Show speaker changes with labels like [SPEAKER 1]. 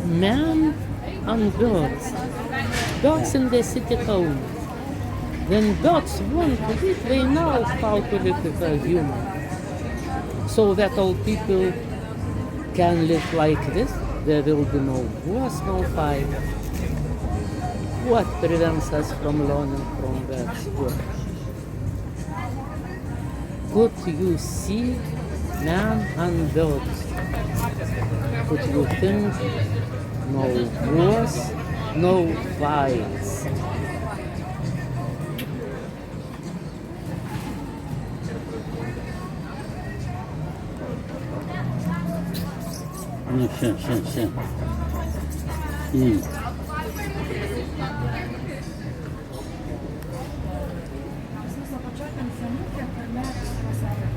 [SPEAKER 1] man and birds. Birds in the city Kaunas. When birds want to live, they know how to live with a human. So that all people can live like this, there will be no wars, no fight. What prevents us from learning from that sport? Could you see man and birds? Could you think no wars, no fights?
[SPEAKER 2] Ну, все.